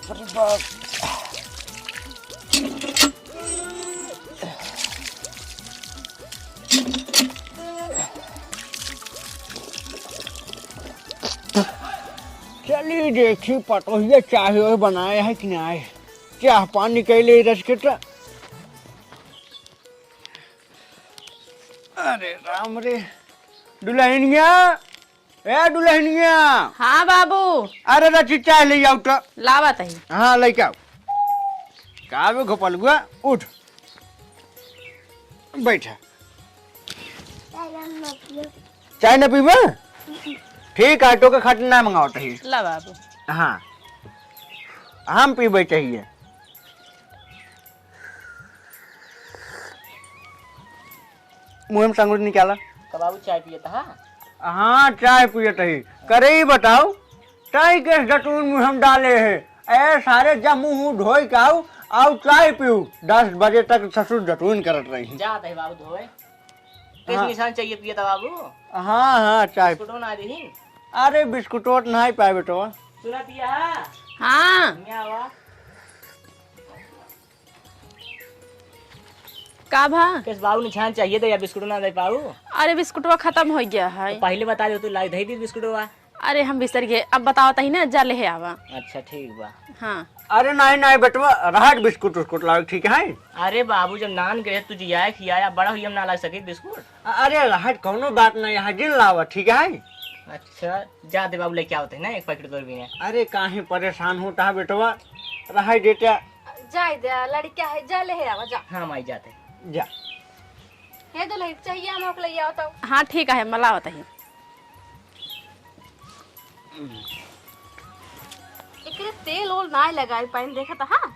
रे बाप। चलिए देखी पटोहिया चाय बनाए है कि नहीं। चाह पानी कैले रस के। अरे राम रे दुल्हनिया, ए दुल्हनिया। हाँ बाबू। अरे रची चाय ले आओ तो। लावत है। हाँ लेके आओ। का बे गोपाल गुआ उठ बैठा। चाय न पीबे? ठीक है तो के खटना मंगाओ चाहिए। ला बाबू। हाँ हम पीबे चाहिए। मुँह में संगुर निकाला। तो बाबू चाय पिए था। हाँ चाय पिए चाहिए। करे ही बताओ चाय के जटून मुँह हम डाले है। ए सारे जब मुँह धोई के आओ आओ चाय पीऊ। 10 बजे तक ससुर जटून करत रही। जाते है बाबू धोए। किस निशान चाहिए पिए था बाबू? हाँ हाँ चाय। बिस्कुटों ना दी। अरे बिस्कुटों नहीं पाए बेटो। सुना पिया? हाँ आवा का भा? किस बाबू निशान चाहिए था या बिस्कुटों ना दे पाऊ? अरे बिस्कुटवा खत्म हो गया है। तो पहले बता दे तो लाई दे दी बिस्कुटवा। अरे हम बिसर गए, अब बताओ तही ना जा ले आवा। अच्छा ठीक बा। हाँ अरे नहीं नहीं बेटवा रहट बिस्कुट उस्कुट लाओ ठीक है। अरे बाबू जब नान गए तू जिया खियाया बड़ा हुई हम ना ला सके बिस्कुट। अरे रहट कोनो बात नहीं है जिन लावा ठीक है। अच्छा जा दे बाबू लेके आओते ना एक पैकेट कर भी ने। अरे काहे परेशान होता है बेटवा। रहा देता जाय दे लड़का है जा ले आवा जा। हाँ माई जाते। जा। हे दुल्हन चाहिए हम ओके ले आओ तो। हाँ ठीक है मला तही। एकरे तेल ओल ना लगाई पाइन देखा था। हाँ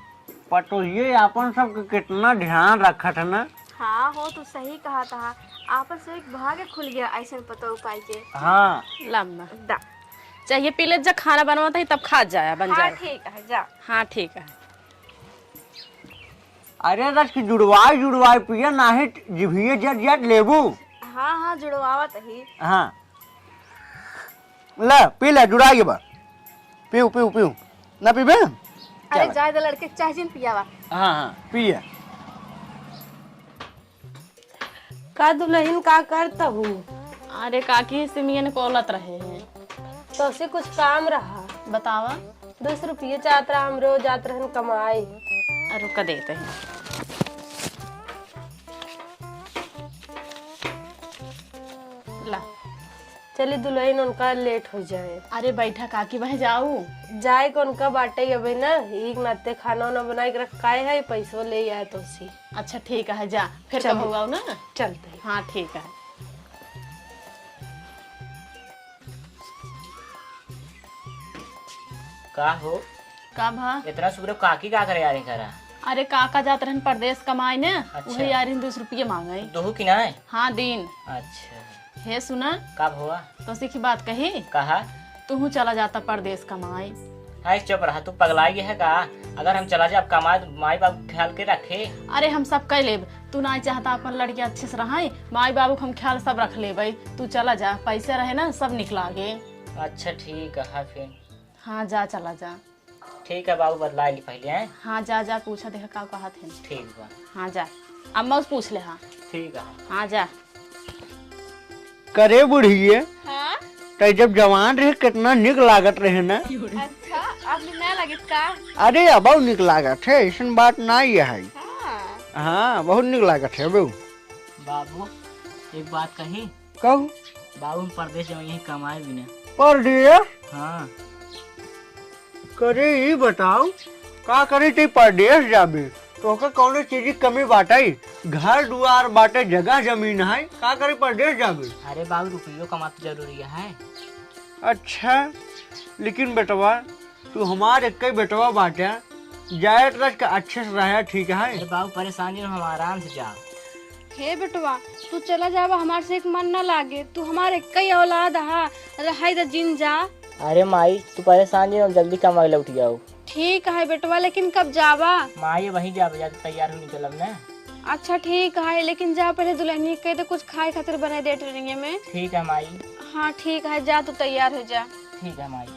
पटो ये अपन सब के कितना ध्यान रखा था ना। हाँ हो तो सही कहा था। आपन से एक भाग्य खुल गया ऐसे पता उपाय के। हाँ लम्बा दा चाहिए पी ले जब खाना बनवाता ही तब खा जाए बन हाँ जाए। ठीक है जा। हाँ ठीक है। अरे रस की जुड़वाई पिया ना है जिभिए जट जट लेबू। हाँ हाँ जुड़वावत ही। हाँ ले पी ले जुड़ाई बा। पीऊ पीऊ पीऊ ना पीबे। अरे जाय दे लड़के चाय जिन पियावा। हाँ हाँ पिए। का दुल्हन का करता हूँ? अरे काकी सिमियन कोलत रहे हैं। तो से कुछ काम रहा? बतावा। 10 रुपये चाहत रहा हम रोज जात रहन कमाए। रुका देते हैं। ला चली दुल्हन उनका लेट हो जाए। अरे बैठा काकी बह जाऊ। जाए को उनका बाटे अबे ना एक नाते खाना ना बनाए के रखाए है पैसों ले आए तो सी। अच्छा ठीक है जा फिर चलो। कब होगा ना। चलते हैं। हाँ ठीक है। का हो का भा? इतना सुबह काकी का करे यार करा? अरे काका जात रहन परदेश कमाए ने। अच्छा। वही यार 2 रुपये मांगे। दोहू की ना है? हाँ दिन। अच्छा हे सुना कब हुआ? तो सीखी बात कही। कहा? तू चला जाता परदेश कमाए। हाय चुप रहा तू पगलाई है का? अगर हम चला जाए कमाए माई बाप ख्याल के रखे। अरे हम सब कह लेब। तू ना चाहता अपन लड़के अच्छे से रहे माई बाबू हम ख्याल सब रख ले। तू चला जा पैसे रहे ना सब निकला गे। अच्छा ठीक है फिर। हाँ जा चला जा। ठीक है बाबू बदला ली पहले हैं। हाँ जा जा पूछा देखा का कहा थे। ठीक बा। हाँ जा अम्मा उस पूछ ले। हाँ ठीक है। हाँ जा। करे बुढ़िए हाँ तो जब जवान रहे कितना निक लागत रहे ना। अच्छा अब ना लगे का। अरे अब निक लागत है ऐसा बात नहीं है। हाँ हाँ बहुत निक लागत है बहू। बाबू एक बात कही। कहू बाबू हम परदेश में यही कमाए भी ना। परदेश हाँ करे ही बताओ का करे ते परदेश जाबे तो का कौनो चीज की कमी बाटे। घर दुआर बाटे जगह जमीन है का करे परदेश जाबे। अरे बाबू रुपये कमाना जरूरी है। अच्छा लेकिन बेटवा तू हमारे एक बेटवा बाटे जाए रस का अच्छे से रहे ठीक है। अरे बाबू परेशान जी हम आराम से जाओ। हे बेटवा तू चला जावा हमारे से एक मन ना लागे। तू हमारे कई औलाद हा रहाई द जिन जा। अरे माई तू परेशान जी हम जल्दी कमा के लौट जाओ। ठीक है बेटवा लेकिन कब जावा? माई वहीं जा बजा तैयार हो निकलम ना। अच्छा ठीक है लेकिन जा पहले दुल्हनी कह दे कुछ खाए खातिर बना दे ट्रेनिंग में। ठीक है माई। हाँ ठीक है जा तू तैयार हो जा। ठीक है माई।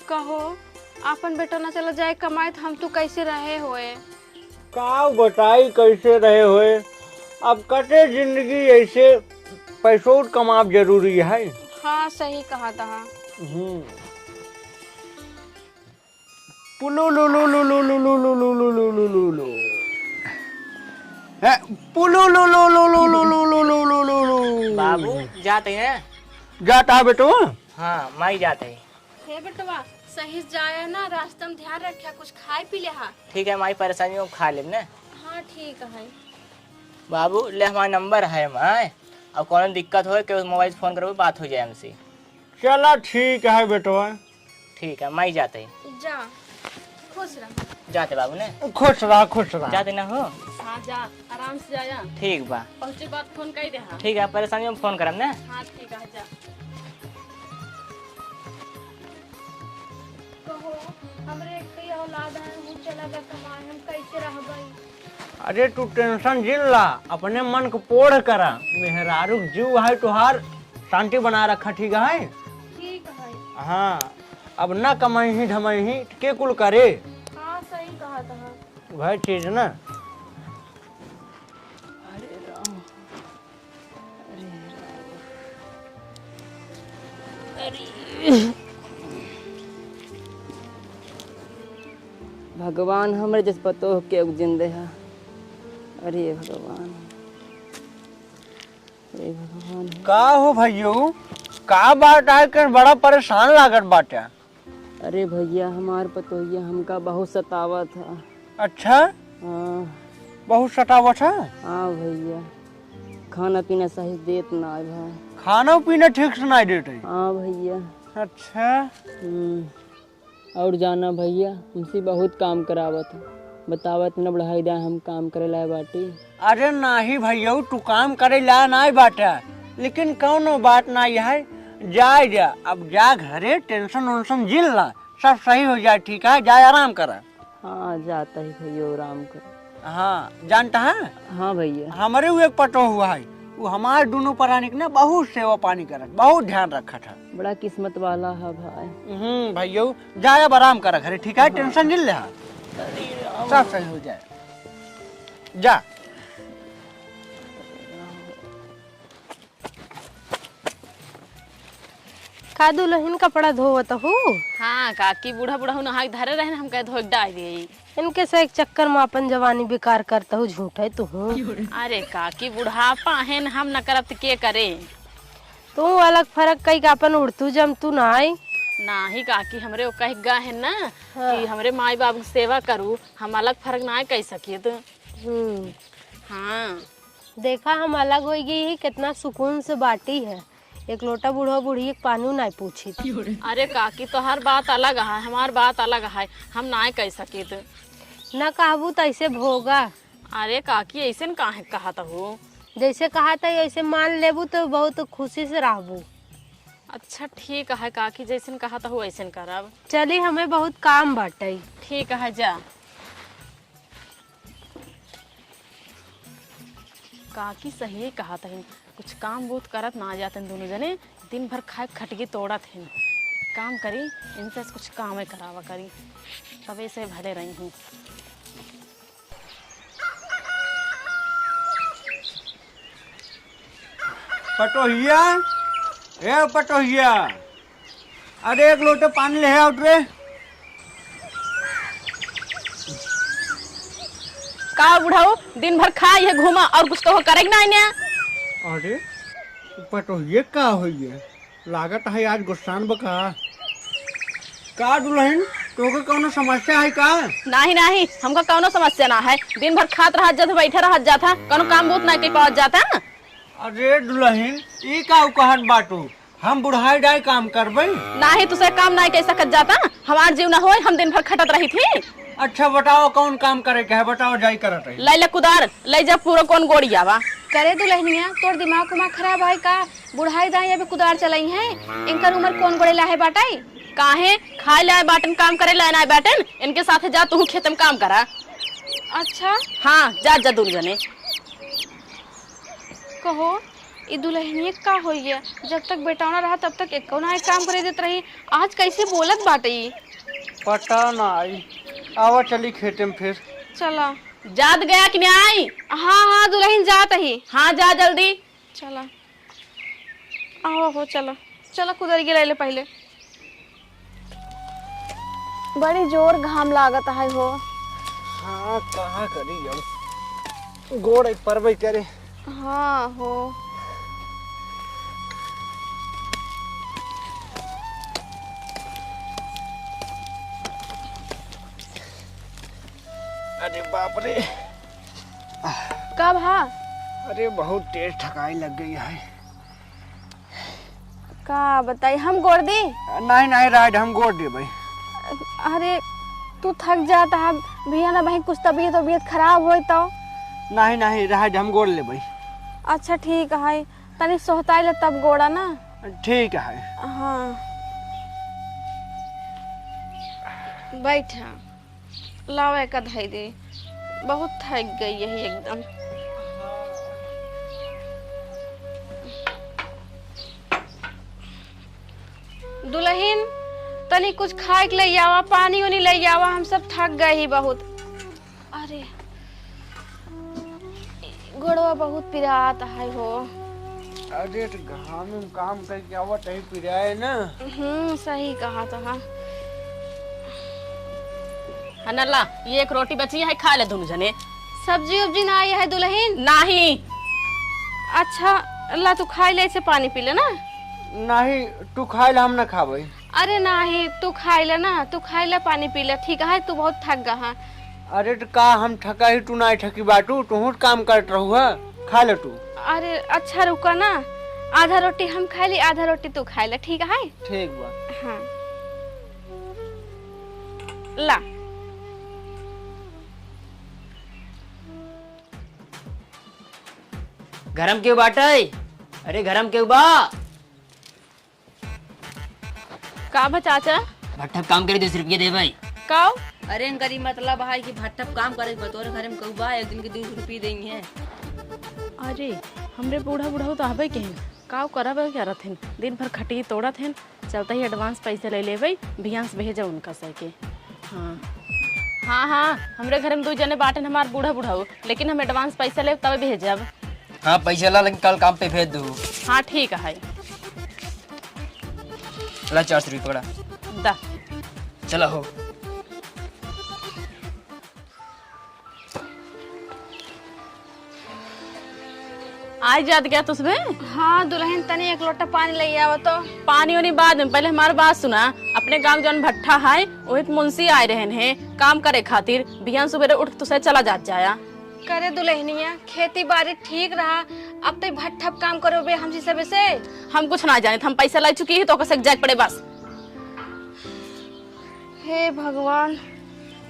कहो अपन बेटा ना चला जाए कमाए तो हम तो कैसे रहे होए। का बताई कैसे रहे होए। अब कटे जिंदगी ऐसे पैसों कमाब जरूरी है। हाँ सही कहा था। पुलु लु लु लु लु लु लु लु लु लु लु लु लु लु पुलु लु लु लु लु लु लु लु लु लु लु लु। बाबू जाते हैं। जाता है बेटो। हाँ माई जाते हैं। हे बेटवा सही से जाए ना, रास्ते में ध्यान रखे, कुछ खाए पी ले। हाँ ठीक है माई, परेशानी को खा ले ना। हाँ ठीक है। बाबू ले हमारा नंबर है माई, अब कौन दिक्कत हो कि मोबाइल से फोन करो बात हो जाए हमसे। चला ठीक है बेटवा। ठीक है माई जाते हैं। जा खुश रह। जाते बाबू ने। खुश रहा खुश रहा। जाते ना हो। हाँ जा आराम से जाया। ठीक बा। पहुँचे बात फोन कर दे। हाँ ठीक है परेशानी में फोन करम ना। हाँ ठीक है जा। कहो हमरे एक औलाद है, वो चला गया कमाए, हम कैसे रह गई। अरे तू टेंशन जिल ला, अपने मन को पोड़ करा। मेहरारू जीव है तुहार, शांति बना रखा। ठीक है। ठीक है। हाँ अब ना कमाई ही ढमाई ही के कुल करे। हाँ सही कहा था। वह चीज ना। भगवान हमरे जिस पतो के जिंदे है। अरे भगवान, अरे भगवान। का हो भाइयों, का बात है कर बड़ा परेशान लागत बाटे। अरे भैया हमार पतोहिया हमका बहुत सतावा था। अच्छा हाँ बहुत सतावत है। हाँ भैया, खाना पीना सही देत ना है भाई। खाना पीना ठीक से नहीं देते। हाँ भैया। अच्छा और जाना भैया, हमसे बहुत काम करावत है। बतावत न बढ़ाई दे, हम काम करे लाए बाटी। अरे नाही भैया तू काम करे ला नहीं बाटे, लेकिन कौनो बात नहीं है। जाए जा, अब जा घरे, टेंशन वेंशन जिल ला, सब सही हो जाए। ठीक है जाए आराम कर। हाँ जाता ही भैया आराम कर। हाँ जानता है हाँ भैया। हमारे वो एक पटो हुआ है, वो हमारे दोनों प्राणी ने बहुत सेवा पानी करत, बहुत ध्यान रखा था। बड़ा किस्मत वाला है भाई। भैया जाए अब आराम कर घरे। ठीक है टेंशन जिल ले, सब सही हो जाए। जा। का दुल्हन कपड़ा धोवत हो। हाँ काकी बूढ़ा बूढ़ा नहा के धरे रहे हम कह धो डाल दिए। इनके से एक चक्कर में अपन जवानी बेकार करता हूँ, झूठ है तू। अरे काकी बुढ़ापा है न, हम न करब तो के करे। तू अलग फर्क कई का अपन उड़तू जम तू ना आई। नाही काकी हमरे वो कह गा है ना कि हमरे माई बाबू की सेवा करूँ, हम अलग फर्क ना कह सकिए तो। हाँ देखा हम अलग हो गई, कितना सुकून से बाटी है। एक लोटा बूढ़ा बूढ़ी एक पानी नहीं पूछी थी। अरे काकी तो हर बात अलग है, हमार बात अलग है, हम ना कह सके तो। न कहबू तो ऐसे भोगा। अरे काकी ऐसे न काहे कहा था हो। जैसे कहा था ऐसे मान लेबू तो बहुत खुशी से रहबू। अच्छा ठीक है काकी, जैसे कहा था हो ऐसे करब। चली हमें बहुत काम बाटे। ठीक है जा। काकी सही कहा था, कुछ काम बहुत करत ना जाते दोनों जने, दिन भर खाए खटगी तोड़त हैं। काम करी इनसे कुछ काम करावा करी, तब से भले रही हूँ। पटोहिया, ए पटोहिया, अरे एक लोटे पानी ले आओ रे। का बुढ़ाओ दिन भर खाए है घूमा और कुछ तो हो करेगा ना इन्हें। अरे पटोहिया का होइए, लागत है आज गुस्सान बका। का दुल्हन तोके कौनो समस्या है का? नहीं नहीं हमको कौनो समस्या ना है, दिन भर खात रह जाता बैठे रह जाता, कौनो काम बहुत ना के पहुंच जाता है। अरे दुल्हन ई का कहत बाटू, हम बुढ़ाई डाई काम करबे। नहीं तुसे काम नहीं कह सकत जाता, हमार जीव ना हो, हम दिन भर खटत रही थी। अच्छा बताओ कौन काम करे के है, बताओ जाई करत है। ले ले कुदार ले जा, पूरा कौन गोड़ी आवा करे दुल्हनिया तोर दिमाग उमाग खराब है का? बुढ़ाई दाई अभी कुदार चलाई है, इनकर उम्र कौन गोड़े ला है बाटाई। काहे खाए लाए बाटन काम करे लाए ना बैठन, इनके साथ जा तू खेत में काम करा। अच्छा हाँ जा जा दूर जने। कहो ई दुल्हनिया का होई है, जब तक बेटौना रहा तब तक एक ना एक काम करे देत रही, आज कैसे बोलत बाटे ई। पता ना आई। आवा चली खेते में फिर। चला। जात गया कि नहीं आई? हाँ हाँ दुल्हन जात ही। हाँ जा जल्दी। चला आओ हो, चला चला कुदर गिरा ले पहले। बड़ी जोर घाम लागत है हो। हाँ कहाँ करी अब, गोड़ एक परवई करे। हाँ हो। अरे बाप रे। कब? हाँ अरे बहुत तेज थकाई लग गई है। का बताई, हम गोड़ दी? नहीं नहीं राइड हम गोड़ दे भाई। अरे तू थक जाता है भैया ना भाई, कुछ तबीयत खराब हो तो। नहीं नहीं राइड हम गोड़ ले भाई। अच्छा ठीक है, तनी सोहताई ले तब गोड़ा ना। ठीक है। हाँ बैठा, लाओ एक धाई दे, बहुत थक गई है एकदम। दुल्हन तनी कुछ खाए के ले आवा, पानी उनी ले आवा, हम सब थक गए ही बहुत। अरे गोड़वा बहुत पिरात है हो। अरे तो घाम में काम करके आवत है पिराए ना। सही कहा था। हाँ नल्ला ये एक रोटी बची है, खा ले दोनों जने। सब्जी उब्जी ना आई है दुल्हन? नहीं। अच्छा अल्लाह तू खाई ले, से पानी पी ले ना। नहीं तू खाए ला, हम ना खावे। अरे नहीं तू खाई ले ना, तू खाई ले पानी पी ले, ठीक है? तू बहुत थक गया। अरे तो का हम थका ही, तू नहीं थकी बाटू, तू काम करत रहू है, खा ले तू। अरे अच्छा रुका ना, आधा रोटी हम खाई ली, आधा रोटी तू खाई ले, ठीक है? ठीक बा। हाँ ला। गरम क्यों बाटे? अरे गरम क्यों बा? का बा चाचा? भट्ठा काम करे 200 रुपये दे भाई। काओ? अरे इनकरी मतलब है कि भट्ठा काम करे बतौर घर में कहू बा, एक दिन के 200 रुपये देंगे। अरे हमरे बूढ़ा बूढ़ा तो आवे के काव करब क्या रहथिन, दिन भर खटी तोड़त हैं, चलता ही एडवांस पैसे ले लेबै, भियांस भेजे उनका सके। हाँ हाँ हाँ हमरे घर में 2 जने बाटन हमार बूढ़ा बूढ़ा हो, लेकिन हम एडवांस पैसा ले तब भेजब। हाँ पैसा ला, लेकिन कल काम पे भेज दो। हाँ ठीक है। ला 400 रुपये पकड़ा। दा चला हो। आज याद गया तुझमें? हाँ दुल्हन तनी एक लोटा पानी ले आवा तो। पानी वानी बाद में, पहले हमारी बात सुना। अपने गांव जौन भट्ठा है वही मुंशी आए रहन है काम करे खातिर, बिहान सुबह उठ तुसे चला जाया करे दुल्हनिया, खेती बाड़ी ठीक रहा, अब तो भट्ठा काम करोगे हमसे सबे से। हम कुछ ना जाने, हम पैसा ला चुकी है तो जाग पड़े बस। हे भगवान,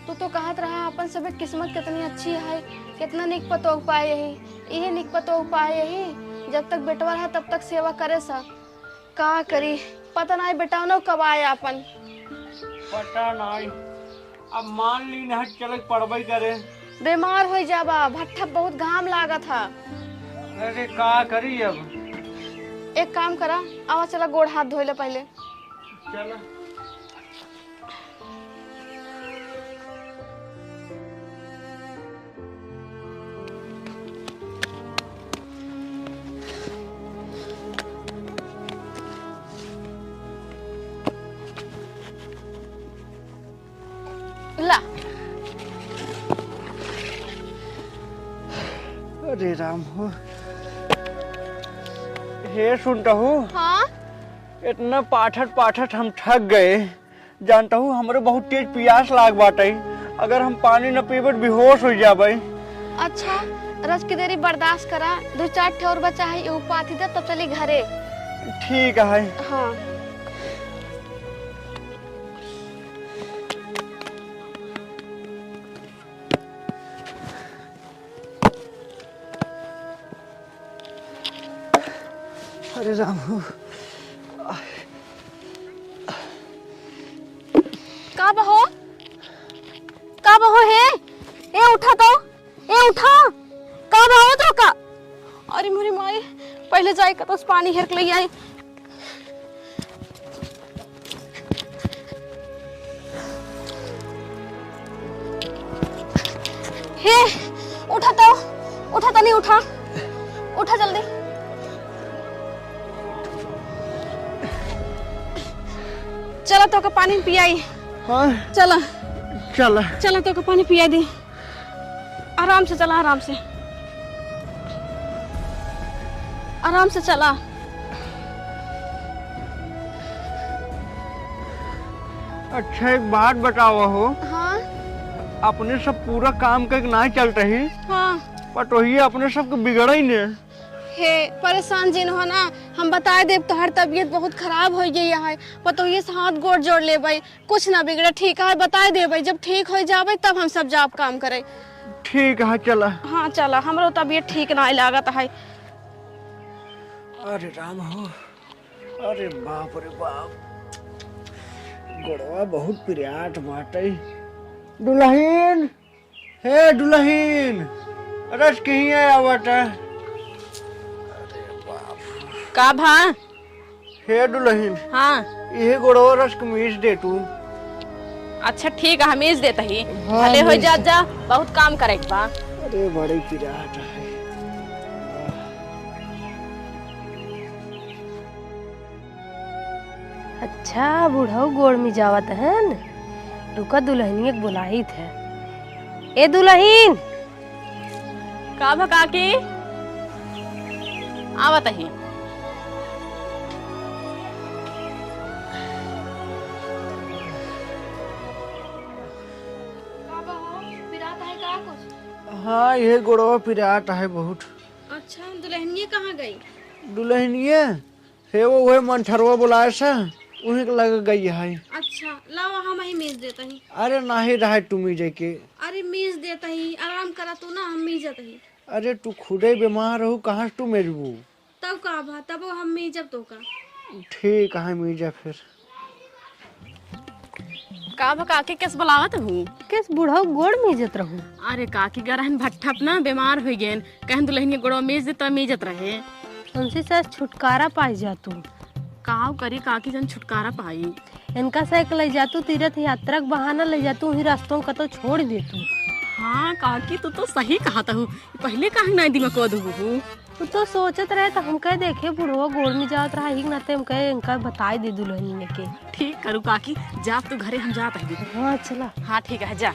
तू तो कहत रहा अपन सबे किस्मत कितनी अच्छी है, कितना निक पतोह पाए यही, यही निक पतोह पाए यही, जब तक बेटवा रहा तब तक सेवा करे सा। का करी पता नहीं बेटा न कब आए अपन। पता नहीं, अब मान ली ना चल पढ़बई करे। बीमार हो जाबा, भट्ठा बहुत घाम लागा था। अरे का करी अब? एक काम करा, आवा चला गोड़ हाथ धोले ले पहले। चला। ला। अरे राम हो, हे सुनता हूँ। हाँ इतना पाठट पाठट हम थक गए, जानता हूँ हमरे बहुत तेज प्यास लाग बाटे, अगर हम पानी न पीबे बेहोश हो जाबे। अच्छा रस की देरी बर्दाश्त करा, 2-4 ठे और बचा है, यू पाती दे तब चली घरे। ठीक है। हाँ अरे राम हो, का बहो है? ए उठा तो, ए उठा, का बहो तो का? अरे मेरी माई पहले जाए का तो पानी हेर के ले आई। हे उठा तो नहीं उठा जल्दी। चला तो का पानी पियाई। हाँ चला चल तो का पानी पिया दी। आराम से चला, आराम से चला। अच्छा एक बात बताओ हो, हाँ अपने सब पूरा काम करके ना चल रही हाँ। पर तो ये अपने सब के बिगड़ ही ने। हे परेशान जिन हो ना, हम बताए देव तोहर तबीयत बहुत खराब हो गई है, पर तो ये हाथ गोड़ जोड़ ले भाई, कुछ ना बिगड़े, ठीक है बताए दे भाई, जब ठीक हो जावे तब हम सब जाप काम करे। ठीक है चला। हाँ चला, हमरो तबीयत ठीक ना लागत है। अरे राम हो, अरे बाप रे बाप, गोड़वा बहुत पिराट बाटे। दुल्हन, हे दुल्हन, रस कहीं है आवता। का भा? हे दुल्हन, हाँ ये गोड़वा रस कमीज दे तू। अच्छा ठीक है, हमें देता ही हाँ, भले हो हमें- जा बहुत काम करे बा। अरे बड़ी पिराट है। अच्छा बूढ़ऊ गोड़ में जावत है न, रुका दुल्हनिया के बुलाई थे। ए दुल्हन, का भा काकी? आवत ही। हाँ ये गोड़वा पिराट है बहुत। अच्छा दुल्हनिया कहाँ गई? दुल्हनिया हे वो मंठरवा बुलाए सा, उन्हीं के लग गई है। अच्छा लाओ हम ही मीज देता ही। अरे नाही रहे तुम्ही जाके। अरे मीज देता ही, आराम करा तू ना, हम मीजत ही। अरे तू खुदे बीमार हो, कहाँ से तू मेजबू। तब का भा, तब हम मीजब तो का। ठीक है मीजा फिर। का भा काकी किस बुलावत हूँ? किस बूढ़ऊ गोड़ में इज्जत रहूं? अरे काकी गरहन भट्ठप ना बीमार हो गए, कहन दुल्हन गोड़वा मेज देता मेजत रहे। उनसे सच छुटकारा पाई जा तू। काव करी काकी जन छुटकारा पाई। इनका साइकिल ले जा तू, तीर्थ यात्रा के बहाना ले जा तू, ही रास्तों का तो छोड़ दे तू। हाँ काकी तू तो सही कहा था, पहले काहे नहीं दिमाग को दू। तू तो सोचत रहे तो हम कहे देखे बुढ़वा गोड़ में जात रहा ही नाते हम कहे इनका बताई दे दुल्हनी के। ठीक करू काकी, जा तू घरे हम जात है। हाँ चला। हाँ ठीक है जा।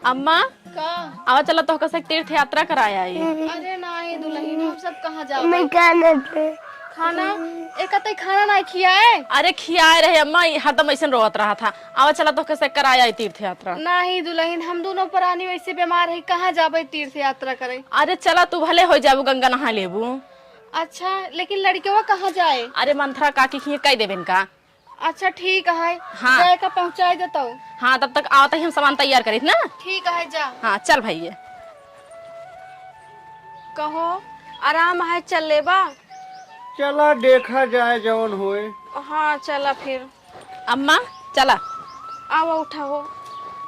अम्मा का? आवा चला तो कसे तीर्थ यात्रा कराया है। अरे नहीं दुल्हन, हम सब कहाँ जाओ? खाना एक अते खाना नहीं खियाए। अरे खियाए रहे अम्मा, हरदम ऐसे रोत रहा था। आवा चला तो कैसे कराया है तीर्थ यात्रा। नहीं दुल्हन, हम दोनों प्राणी वैसे बीमार है, कहाँ जाबे तीर्थ यात्रा करे। अरे चला तू भले हो जाबू, गंगा नहा लेबू। अच्छा लेकिन लड़के कहाँ जाए? अरे मंथरा काकी खिए कह देबे इनका। अच्छा ठीक है, हाँ। जाए का पहुँचाए देता हूँ। हाँ तब तक आवता ही हम सामान तैयार करी ना। ठीक है जा। हाँ चल भैया। कहो आराम है, चल लेबा। चला देखा जाए जौन होए। हाँ चला फिर। अम्मा चला। आवा उठा हो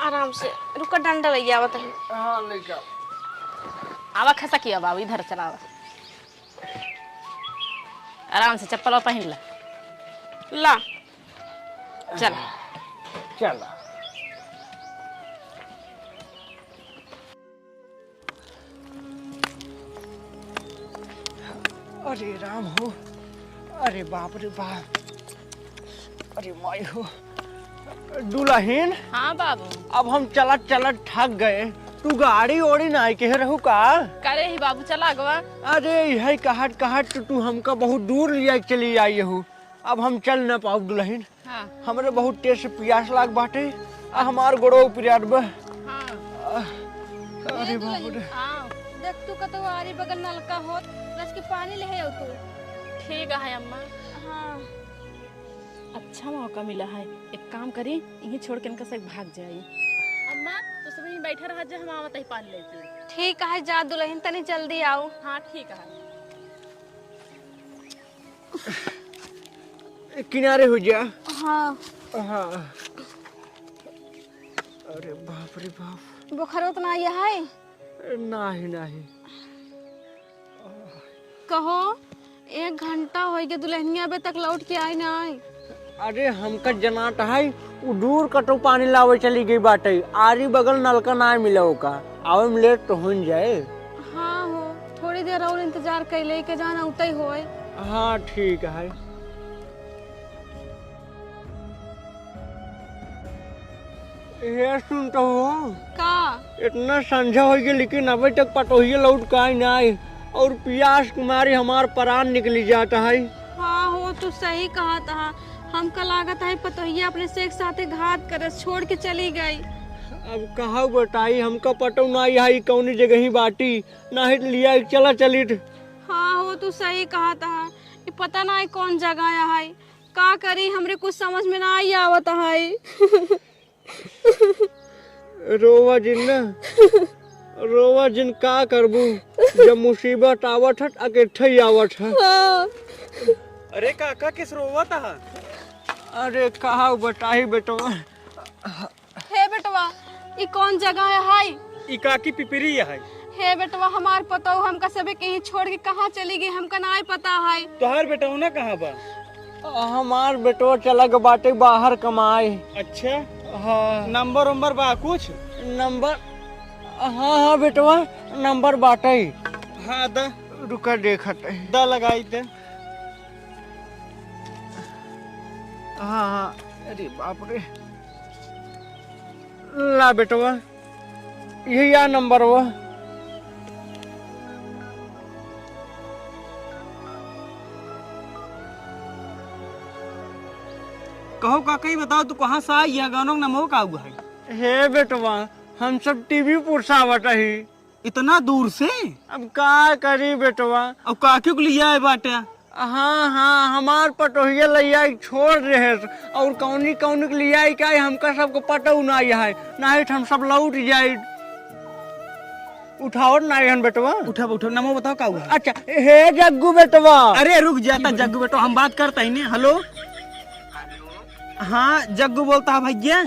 आराम से, रुका डंडा ले आवत है। हाँ ले जाओ। आवा खसा किया बाबू, इधर चला आवा। आराम से चप्पल पहन ला। ला चल चला। अरे राम हो, अरे बाप रे बाप, अरे माई हो। दुल्हन हाँ बाबू। अब हम चलत चलत थक गए, तू गाड़ी ओड़ी नहीं कह रहू का? करे ही बाबू चला गवा। अरे यही कहट कहट तो तू हमका बहुत दूर लिया चली आई हो, अब हम चल न पाऊ दुल्हन। हाँ हमरे बहुत तेज से प्यास लाग बाटे, आ हमार गोड़ो पिराट बा। हाँ। अरे बाप रे। हाँ देख तू कतो आरी बगल नलका होत, रस के पानी ले आओ तू। ठीक है अम्मा। हाँ अच्छा मौका मिला है, एक काम करी यहीं छोड़ के इनका से भाग जाए। अम्मा तो सब यहीं बैठे रह जा, हम आवत ही पानी लेके। ठीक है जा दुल्हन, तनी जल्दी आओ। हाँ ठीक है। किनारे हो जा। हाँ हाँ। अरे बाप रे बाप। बुखार उतना आया है? नहीं नहीं। कहो 1 घंटा हो गया दुल्हनिया अबे तक लौट के आई ना आई। अरे हमका जनात है उ दूर कटो पानी लावे चली गई बाटे, आरी बगल नलका ना मिला का, आवे में लेट तो हो जाए। हाँ हो, थोड़ी देर और इंतजार कैले के जाना उतई होए। हाँ ठीक है। ये सुन तो हो का इतना संझा हो गया लेकिन अभी तक पटोहिए लौट का ही ना आई, और पियास कुमारी हमार प्राण निकली जाता है। हाँ हो, तू सही कहा था। हमका लागत है पतोहिया अपने से एक साथे घात कर छोड़ के चली गई। अब कहा बताई, हमका पटो ना आई कौनी जगह ही बाटी ना ही लिया चला चली। हाँ हो, तू सही कहा था। ये पता ना है कौन जगह है, का करी हमरे कुछ समझ में ना आई आवत है। रोवा जिन ना, रोवा जिन का करबू, जब मुसीबत आवत है अकेठा ही आवत है। अरे काका किस रोवा था? अरे कहा बताई बेटवा। हे बेटवा, ये कौन जगह है? इका की पिपरी है। हे बेटवा, हमार पतो हमका सबे कहीं छोड़ के कहाँ चली गई हमका ना पता है। तोहार बेटा होना कहाँ बा? हमार बेटवा चला गया बाटे बाहर कमाए। अच्छा, हाँ नंबर उम्बर बा कुछ? नंबर, हाँ हाँ बेटवा नंबर बाटे। हाँ द रुका देखत है। द लगाई दे। हाँ हाँ, अरे बाप रे, ला बेटवा यही या नंबर वो। कहो काका ही बताओ तू कहाँ से आई है? गानों का नमो का हुआ है? हे बेटवा हम सब टीवी पुरसावट ही। इतना दूर से? अब का करी बेटवा। अब काके को लिया है बाटे? हाँ हाँ, हमार पटोहिया लिया छोड़ रहे और कौनी कौनी के लिया क्या हमका सबको पटो ना है, ना हम सब लौट जाए। उठाओ ना है बेटवा। उठा उठा, नमो बताओ का हुआ? अच्छा, हे जग्गू बेटवा। अरे रुक जाता जग्गू बेटो, हम बात करते हैं ना। हेलो, हाँ जग्गू बोलता है भैया।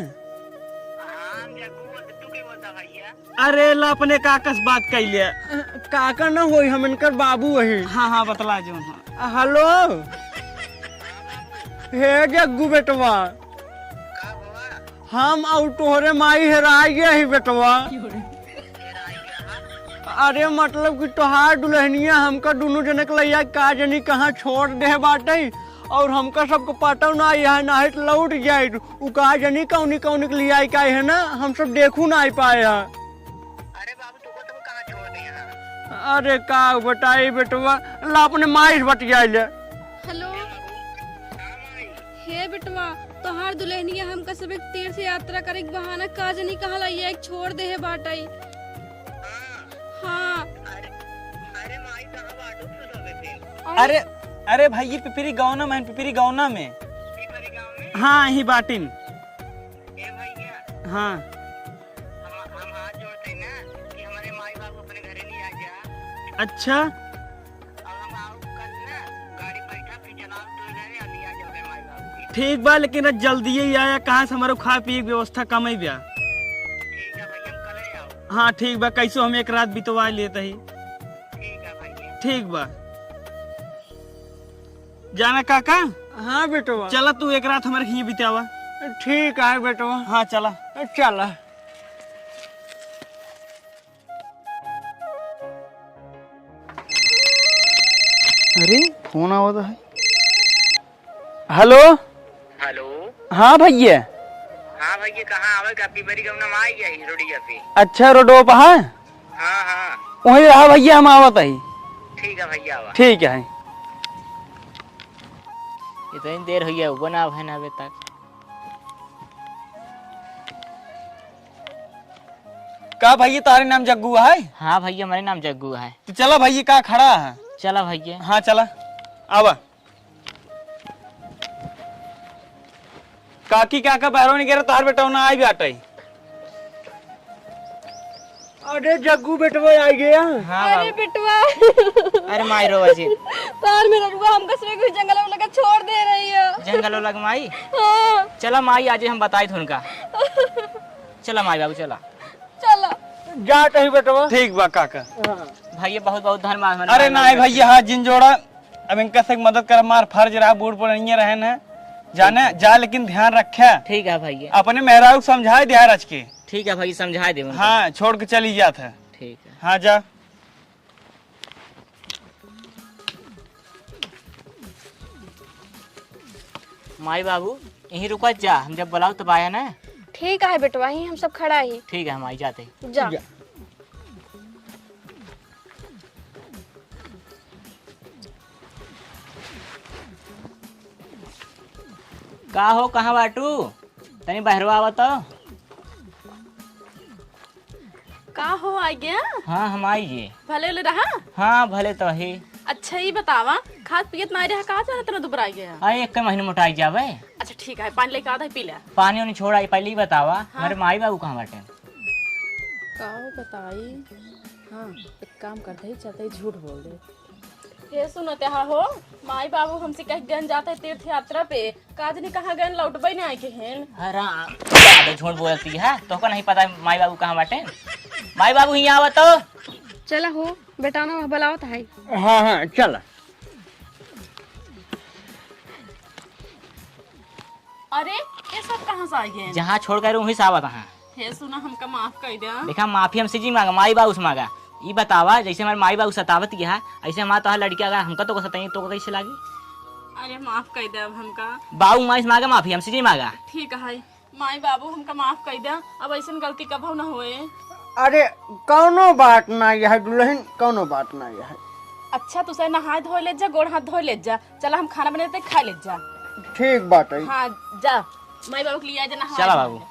अरे ला अपने काका से बात कर लिया। काका ना होई, हम इनकर बाबू है। हाँ हाँ बतला जो। हेलो, हे जग्गू बेटवा, हम और तोहरे माई हेरा गया ही बेटवा। अरे मतलब कि तोहार दुल्हनिया हमका दोनों जने के लिया का जनी कहाँ छोड़ दे बाटे, और हमका सबको पता ना है ना है लौट जाए। उ कहा जनी कौनी कौनी के लिया का है ना, हम सब देखू ना आ पाए। अरे बाबू तुमको तो कहाँ छोड़ दिया? अरे का बताई बेटवा, ला अपने माई से बत जाए। हेलो, हे बेटवा, तोहार दुल्हनिया हमका सब एक तीर्थ यात्रा करे के बहाना का जनी कहाँ लाइया एक छोड़ दे है बाटाई। हाँ अरे अरे भाई ये पिपरी गाँव में, पिपरी गाँव में। हाँ ही बाटिन। हाँ हम हाथ जोड़ते हैं ना कि हमारे माई बाप अपने घरे नहीं आ जा। अच्छा, अब हम आओ कल ना गाड़ी बैठा फिर चलाओ तो घरे आ लिया जाओगे माई बाप। ठीक बा, लेकिन आज जल्दी ही आया। कहाँ से हमारे खा पी की व्यवस्था कम ही बा। ठीक है भैया, हम कल ही आओ। हाँ ठीक बा, कैसो हम एक रात बितवा लेते ही। ठीक है भैया। ठीक बा, जाना काका। हाँ बेटवा, चला तू एक रात हमारे यहाँ बितावा। ठीक है बेटवा। हाँ चला चला। अरे फोन आवा है। हेलो हेलो, हाँ भैया। हाँ भैया कहाँ आवेगा? पिपरी गाँव में आई गया ही रोडिया पे। अच्छा रोडो पर है? हाँ हाँ वही रहा भैया, हम आवत ही। ठीक है भैया आवा। ठीक है। इतनी देर हो गया बना है ना अभी तक। का भैया तारे नाम जग्गू है? हाँ भैया मेरा नाम जग्गू है। तो चला भैया, का खड़ा है? चला भैया। हाँ चला, आवा। काकी काका बाहरों नहीं गिरा, तार बेटा ना आई बाटे। अरे जग्गू बेटवा आ गया। हाँ अरे बेटवा, अरे माई रो बची तार में रखवा हमका सब कुछ जंगल में लगा छोड़ दे रही है। जंगल लग माई। हाँ। चला माई आज हम बताई थे उनका। चला माई बाबू चला। चला। जात ही बेटवा। ठीक बा काका। भैया बहुत बहुत धन्यवाद। अरे ना भैया हाथ जिन जोड़ा, अब इनका से मदद कर, मार फर्ज रहा, बूढ़ पर नहीं रहे न जाने जा, लेकिन ध्यान रखे। ठीक है भैया। अपने मेहरारू समझाए दिया रच के। ठीक है भैया, समझा दे। हाँ, छोड़ के चली जात है। ठीक है। हाँ जा। माई बाबू यहीं रुका जा, हम जब बुलाओ तब आया ना। ठीक है बेटवा, ही हम सब खड़ा ही। ठीक है, हम आई जाते। जा। का हो, कहाँ बाटू? तनी बहरवा आवा तो। का हो आ गया? हाँ हम आइए। भले ले रहा? हाँ भले तो ही। अच्छा ही बतावा, खाद पियत ना रहा, कहा जाना तेरा दुबरा गया? अरे एक महीने मोटाई जावे। अच्छा ठीक है, पानी लेके आधा पी ले। पानी उन्हें छोड़ा, पहले ही बतावा। हमारे माई बाबू कहाँ बाटे? का बताई? हाँ, एक काम करते ही चलते झूठ बोल दे। ये सुनते हो, माई बाबू हमसे कहीं गन जाते तीर्थ यात्रा पे, काज नहीं कहा गन लौटबे नहीं आए के हैं। अरे झूठ बोलती है, तो को नहीं पता माई बाबू कहाँ बाटे? माई बाबू ही आवा तो। चला हो बेटा ना बुलावत है। हाँ हाँ चल। अरे ये सब कहाँ से आ गए? जहाँ छोड़ कर वहीं से आवत है। हे सुना, हमका माफ कर दे। देखा, माफी हमसे जी मांगा, माई बाबू से मांगा। ये बतावा, जैसे हमारे माई बाबू सतावत किया है, ऐसे हमारा तो लड़की अगर हमका तो सताई तो कैसे लागी? अरे माफ कर दे अब हमका। बाबू माई से मांगा माफी, हमसे जी मांगा। ठीक है माई बाबू, हमका माफ कर दे, अब ऐसी गलती कभी ना होए। अरे कौनो बात ना है दुल्हन, कौनो बात ना है। अच्छा तुझे नहाए धोए ले जा, गोड़ हाथ धोए ले जा। चला हम खाना बनाते खा ले जा। ठीक बात है। हाँ जा, माई बाबू के लिए आ जा नहाए। चला बाबू।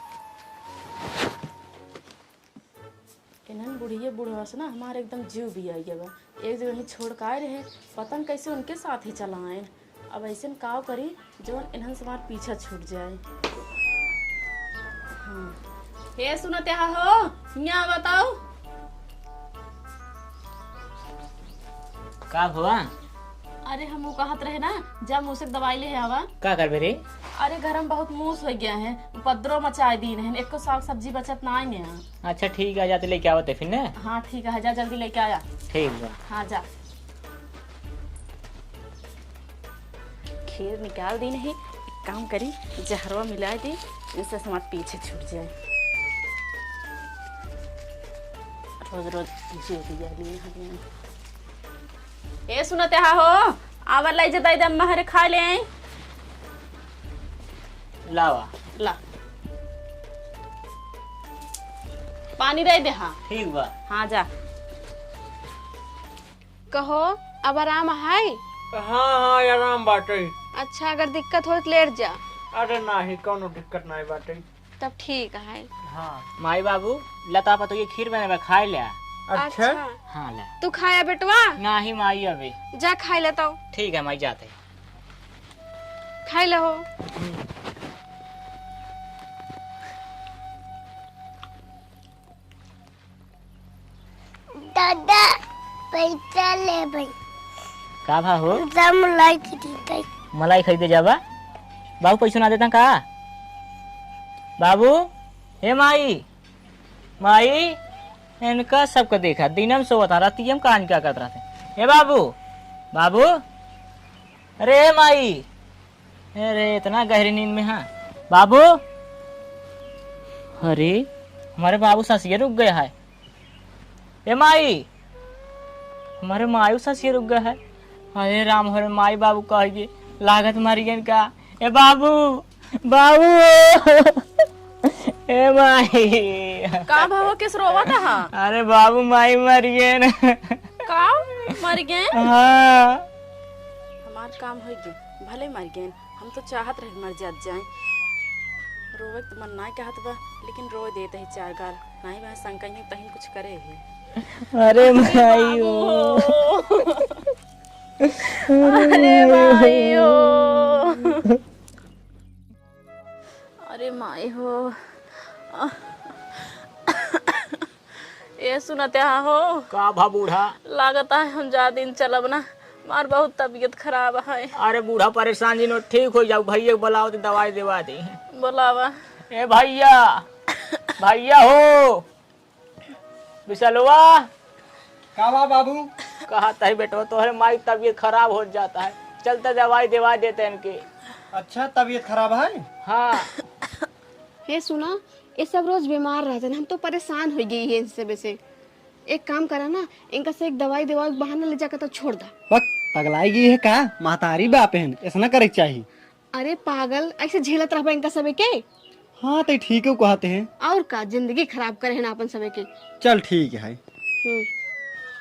इन्हन बुढ़िया बुढ़वा से ना हमारे एकदम जीव भी आई बा। एक जगह ही छोड़ के आए रहे, पता नहीं कैसे उनके साथ ही चला आए। अब ऐसे काव करी जो इन्हन से हमारे पीछा छूट जाए। हाँ हे सुनते हो, यहाँ बताओ का हुआ? अरे हम वो कहत रहे ना, जब मुँह से दवाई ले हवा। का करबे रे? अरे घर में बहुत मूस हो गया है, उपद्रव मचाए दिन है, एक को साग सब्जी बचत ना आएंगे। अच्छा ठीक है, जाते लेके आवते फिर ने। हाँ ठीक है, जा जल्दी लेके आया। ठीक है। हाँ जा। खीर निकाल दी नहीं, एक काम करी जहरवा मिला दी, इससे हमारे पीछे छूट जाए। रोज रोज जीव दिया। ए सुनते हो, आवर लाई जता दम महरे खा ले आई। लावा ला पानी रह दे। हाँ ठीक बा। हाँ जा। कहो अब आराम है? हाँ हाँ आराम बात है। अच्छा अगर दिक्कत हो तो लेट जा। अरे नहीं, कौनो दिक्कत नहीं बात है। तब ठीक है। हाँ माई बाबू, लता पतो ये खीर बने खा लिया। अच्छा हाँ ला। तू खाया बेटवा? नहीं माई अभी। जा खाई लेता हूँ। ठीक है माई, जाते खाई लो। दादा पैसा ले भाई। का भा हो? मलाई खरीदे। मलाई खरीदे जाबा? बाबू पैसा ना देता का? बाबू हे माई, माई इनका सबका देखा, दिनम सोता था, राती हम कहानी क्या करते रहते। हे बाबू, बाबू, अरे माई, अरे इतना गहरी नींद में। हाँ बाबू, अरे हमारे बाबू ससिया रुक गया है। ए माई, हमारे मायू ससिया रुक गया है। अरे राम, हमारे माई बाबू कहिए लागत मारी का। ए बाबू, बाबू ए माई, का भाव किस रोवा था? अरे बाबू माई मर गए न। का मर गए? हाँ हमार काम हो गए, भले मर गए। हम तो चाहत रहे मर जात जाए। रोवे तो मन ना कहत बा, लेकिन रो देते ही चार गाल नहीं बा, संकई नहीं तहिन कुछ करे है। अरे माई हो, अरे माई हो, अरे माई हो। ये सुनते हो का भा बूढ़ा? लागत है हम जा दिन चलब ना, मार बहुत तबीयत खराब है। अरे बूढ़ा परेशान जी नो, ठीक हो जाओ, भैया बुलाओ तो दवाई देवा दे। बोलावा। ए भैया, भैया हो, विशलवा का बा बाबू? कहा था बेटवा तोहरे माई तबीयत खराब हो जाता है, चलते दवाई दिवा देते हैं इनके। अच्छा तबीयत खराब है? हाँ हे सुना, ये सब रोज बीमार रहते हैं, हम तो परेशान हो गई है इनसे। वैसे एक काम करा ना, इनका से एक दवाई दिवा बहाना ले जाकर तो छोड़ दा। बक पगलाई गई है का? महतारी बाप है, ऐसा ना करे चाहिए। अरे पागल, ऐसे झेलत रह इनका सब के। हाँ तो ठीक है कहते हैं। और का जिंदगी खराब करे ना अपन सब के। चल ठीक है।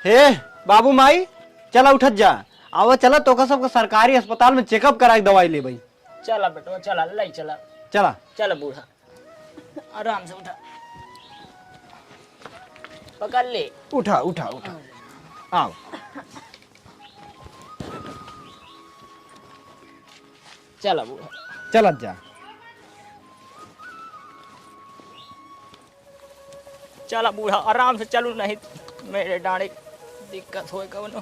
हे बाबू माई चला उठत जा, आओ चला तो का सबका सरकारी अस्पताल में चेकअप करा के दवाई ले भाई। चला बेटवा चला, ले चला चला चल बूढ़ा, आराम से उठा, पकड़ ले। उठा उठा उठा, आओ चला बूढ़ा, चलत जा। चला बूढ़ा आराम से चलू, नहीं मेरे डांडे दिक्कत हो कौनो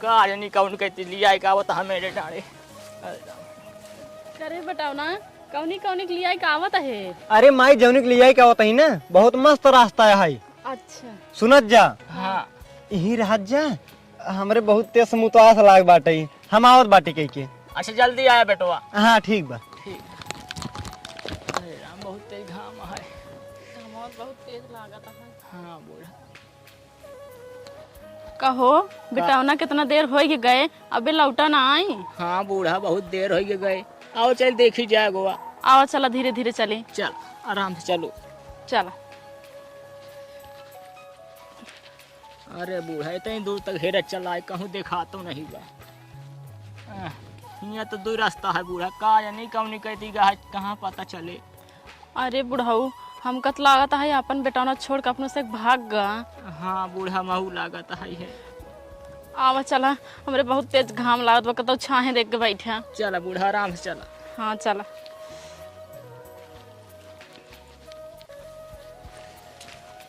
का नहीं कौन कहती लिया का आवत है मेरे डांडे। करे बताओ ना, कौनी कौनी के लिए का आवत है? अरे माई जौनी के लिए क्या होता है ना, बहुत मस्त रास्ता है। अच्छा सुनत जा। हाँ यही रहत जा, हमरे बहुत तेज मुतवास लाग बाटे, हम आवत बाटे कह के। अच्छा जल्दी आया बेटवा। हाँ ठीक बा। ठीक। अरे राम बहुत तेज घाम है। बहुत तेज लागत है। हाँ बूढ़ा। कहो बेटावना कितना देर हो गए, अबे लौटा ना आई? हाँ बूढ़ा बहुत देर हो गए, आओ चल देखी जाए गोवा। आओ चला, धीरे धीरे चले। चल आराम से चलो। चला। अरे बूढ़ा इतनी दूर तक हेरा चला, कहूँ देखा तो नहीं बा। यहाँ तो दो रास्ता है बूढ़ा, का नहीं कौन नहीं कहती कहाँ पता चले। अरे बुढ़ाऊ, हम कत लागत है अपन बेटावना छोड़ के अपनों से भाग गा। हाँ बूढ़ा महू लागत है। आवा चला, हमरे बहुत तेज घाम लागत बा, कतो छाहे देख के बैठा। चला बूढ़ा आराम से चला। हाँ चला।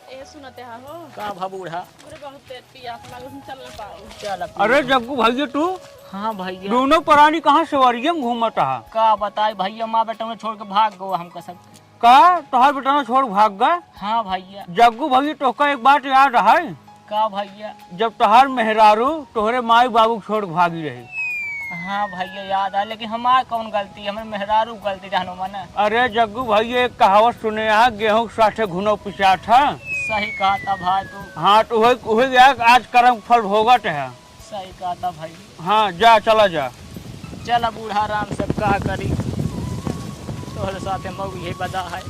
ए सुनते हो का भा बूढ़ा? अरे बहुत तेज पियास लागत, हम चल ना पाऊ। चल अरे जग्गू भैया तू हाँ भैया दोनों प्राणी कहाँ सवारियों में घूमत है? का बताए भैया, माँ बेटा में छोड़ के भाग गो हमका सब। का तोहर बेटा छोड़ भाग गए? हाँ भैया। जग्गू भैया तोहका एक बात याद है? का भैया? जब तोहर मेहरारू तोहरे माई बाबू छोड़ भागी रही। हाँ भैया याद है, लेकिन हमार कौन गलती, हमारे मेहरारू गलती जानो मना। अरे जग्गू भैया एक कहावत सुने है, गेहूं के साथे घुनो पिसा था। सही कहा था भाई तू। हाँ तो वही गया आज कर्म फल भोगत है। सही कहा था भाई। हाँ जा चला जा। चला बूढ़ा आराम से का करी, तोहरे साथे मऊ यही बदा है।